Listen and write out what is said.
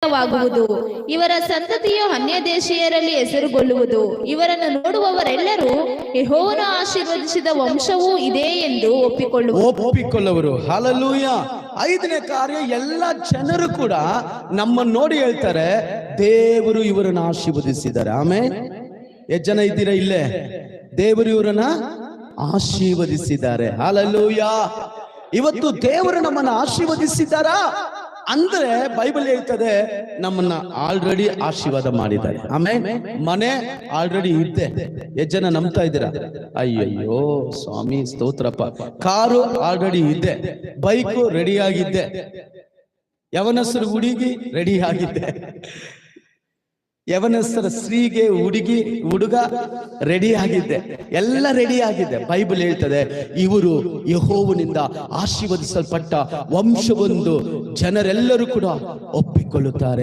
ವಾಗುವುದು. ಇವರ ಸಂತತಿಯು ಅನ್ಯ ದೇಶೀಯರಲ್ಲಿ ಹೆಸರುಗೊಳ್ಳುವುದು. ಇವರನ್ನು ನೋಡುವವರೆಲ್ಲರೂ ಯೆಹೋವನು ಆಶೀರ್ವದಿಸಿದ ವಂಶವೂ ಇದೆ ಎಂದು ಒಪ್ಪಿಕೊಳ್ಳುವರು. ಹಲ್ಲೆಲೂಯ. ಐದನೇ ಕಾರ್ಯ, ಎಲ್ಲ ಜನರು ಕೂಡ ನಮ್ಮನ್ನು ನೋಡಿ ಹೇಳ್ತಾರೆ, ದೇವರು ಇವರನ್ನು ಆಶೀರ್ವದಿಸಿದ್ದಾರೆ. ಆಮೇಲೆ ಎಷ್ಟು ಜನ ಇದ್ದೀರಾ ಇಲ್ಲೇ? ದೇವರು ಇವರನ್ನ ಆಶೀರ್ವದಿಸಿದ್ದಾರೆ. ಹಲ್ಲೆಲೂಯ. ಇವತ್ತು ದೇವರು ನಮ್ಮನ್ನ ಆಶೀರ್ವದಿಸಿದ್ದಾರಾ ಅಂದ್ರೆ ಬೈಬಲ್ ಹೇಳ್ತದೆ, ನಮ್ಮನ್ನ ಆಲ್ರೆಡಿ ಆಶೀರ್ವಾದ ಮಾಡಿದ್ದಾರೆ. ಆಮೇಲೆ ಮನೆ ಆಲ್ರೆಡಿ ಇದ್ದೆ. ಎಷ್ಟು ಜನ ನಂಬ್ತಾ ಇದ್ದೀರಾ? ಅಯ್ಯಯ್ಯೋ ಸ್ವಾಮಿ ಸ್ತೋತ್ರಪ್ಪ. ಕಾರು ಆಲ್ರೆಡಿ ಇದ್ದೆ, ಬೈಕು ರೆಡಿ ಆಗಿದ್ದೆ, ಯವನಸ್ಥರ ಹುಡುಗಿ ರೆಡಿ ಆಗಿದ್ದೆ, ಯವನಸ್ಥರ ಸ್ತ್ರೀಗೆ ಹುಡುಗ ರೆಡಿ ಆಗಿದ್ದೆ, ಎಲ್ಲ ರೆಡಿ ಆಗಿದೆ. ಬೈಬಲ್ ಹೇಳ್ತದೆ, ಇವರು ಯೆಹೋವನಿಂದ ಆಶೀರ್ವದಿಸಲ್ಪಟ್ಟ ವಂಶವೊಂದು ಜನರೆಲ್ಲರೂ ಕೂಡ ಒಪ್ಪಿಕೊಳ್ಳುತ್ತಾರೆ.